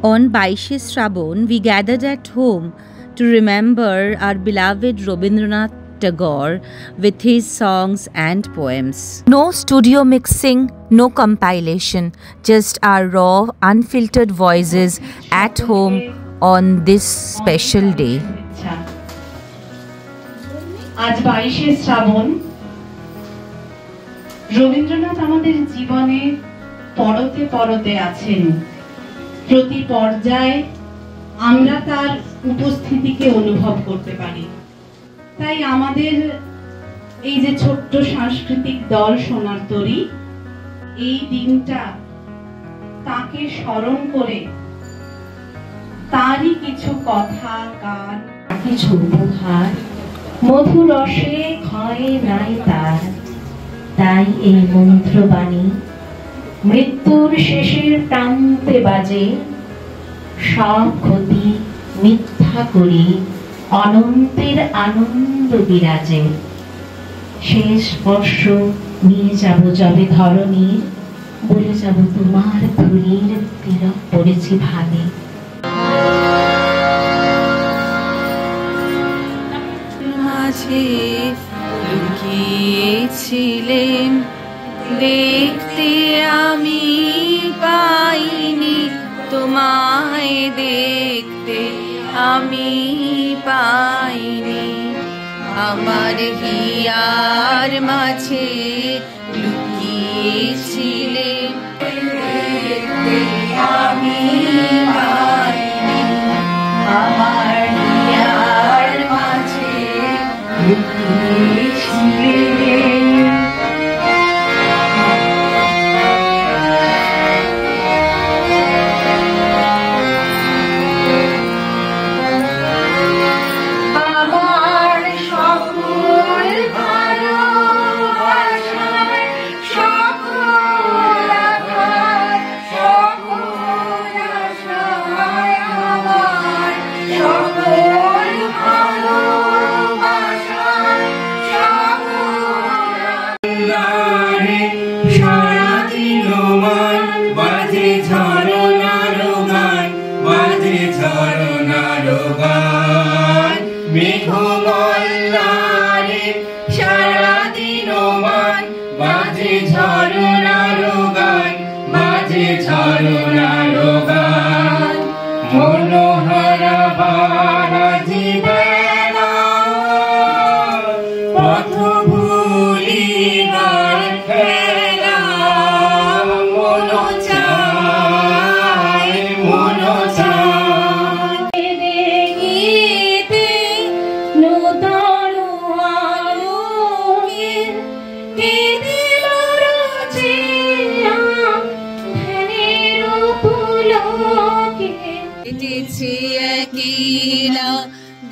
On 22 Shravan, we gathered at home to remember our beloved Rabindranath Tagore with his songs and poems. No studio mixing, no compilation, just our raw, unfiltered voices at home on this special day. আজ 22 শ্রাবণ রবীন্দ্রনাথ আমাদের জীবনে পরতে পরতে আছেন। প্রতি পর্যায়ে আমরা তার উপস্থিতিকে অনুভব করতে পারি। তাই আমাদের এই যে ছোট্ট সাংস্কৃতিক দল সোনার তরী, এই দিনটা তাকে স্মরণ করে তারই কিছু কথা, গান, কিছু উপহার, মধুর রসে ক্ষয় নাই তার। তাই এই মন্ত্রবাণী মৃত্যুর শেষের প্রান্তে বাজে, সব ক্ষতি মিথ্যা করি অনন্তের আনন্দ বিরাজে। শেষ স্পর্শ নিয়ে যাব যবে ধরণীর, বলে যাব তোমার ধুলির তিলক পড়েছি ভাগে। মাঝে লুকিয়েছিলেন, দেখতে আমি পাইনি, তোমায় দেখতে আমি পাইনি। আমার হিয়ার মাঝে লুকিয়েছিলেন, দেখতে আমি পাইনি। আমার হিয়ার মাঝে লুকিয়েছিলেন।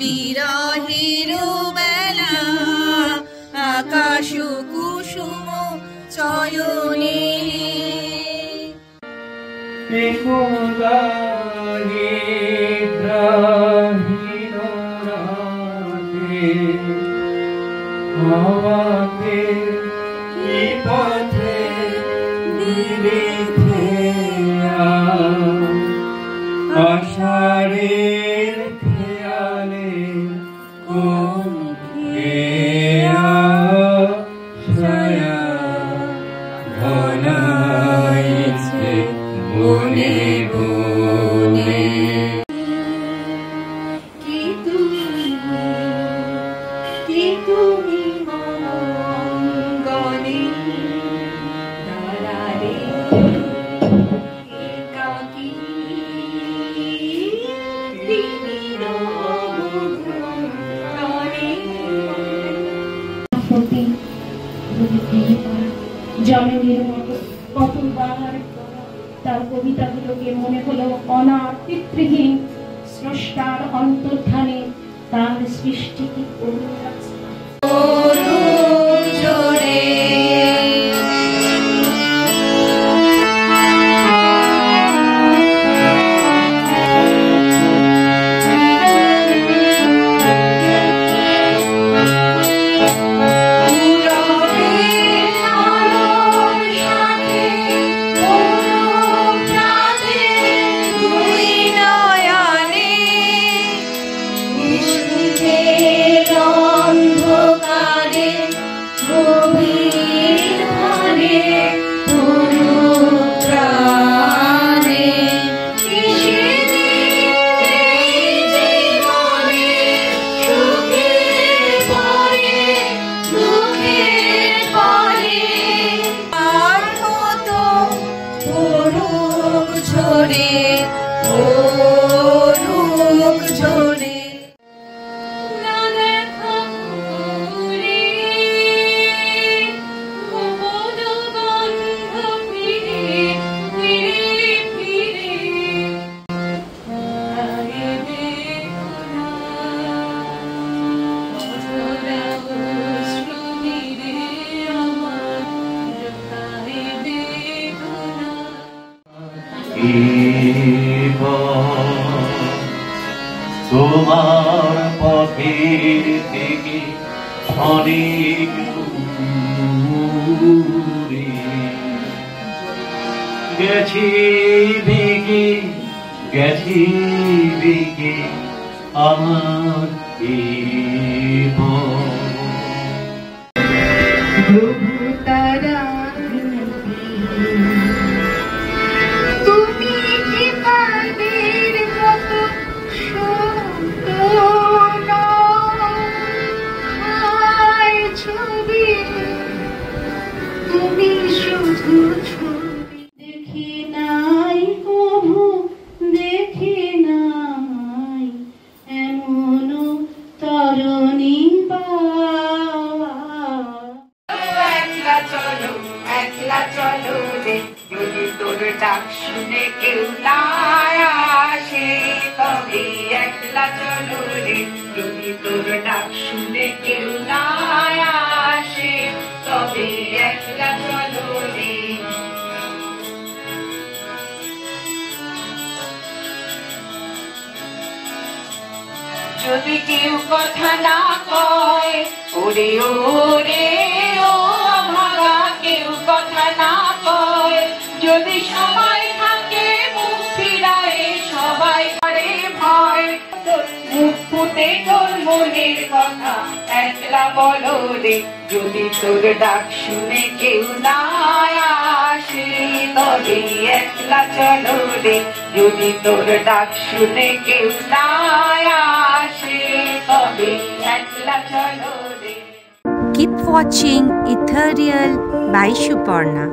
বিরহের বেলা আকাশ কুসুম চয়নে, আষাঢ়ের খেয়ালে কোন খেয়া ছায়া ঘনাইছে বনে বনে। কি তুমি মঙ্গলে দাঁড়ালে একাকী, জননীর মতো কতবার তার কবিতাগুলোকে মনে হলো অনার পিতৃহীন স্রষ্টার অন্তর্ধানে তার সৃষ্টি কি সাথে ঝরুক ঝরে। তোমার পথের থেকে অনেক দূরে গেছি বেগে, গেছি বেগে আমার তুমি কি পারবের মতো ছবি, তুমি শুধু ছবি দেখি নাই, কবু দেখি নাই এমন তরণী একলা চলো, একলা চলো রে, যদি তোর ডাক শুনে কেউ না আসে, তবে একলা চলো রে, যদি তোর ডাক শুনে কেউ না আসে, তবে একলা চলো রে। যদি কেউ কথা না কয়, ওরে ওরে ও ভাগা, কেউ কথা না কয়, যদি সবাই থাকে মুখ ফিরায়, সবাই করে ভয়, মুখ ফুটে তোর মনের কথা একলা বলো রে, যদি তোর ডাক শুনে কেউ না আসে, তবে একলা চলো রে, যদি তোর ডাক শুনে কেউ না আসে, তবে একলা চলো রে। Keep watching Ethereal by Suparna.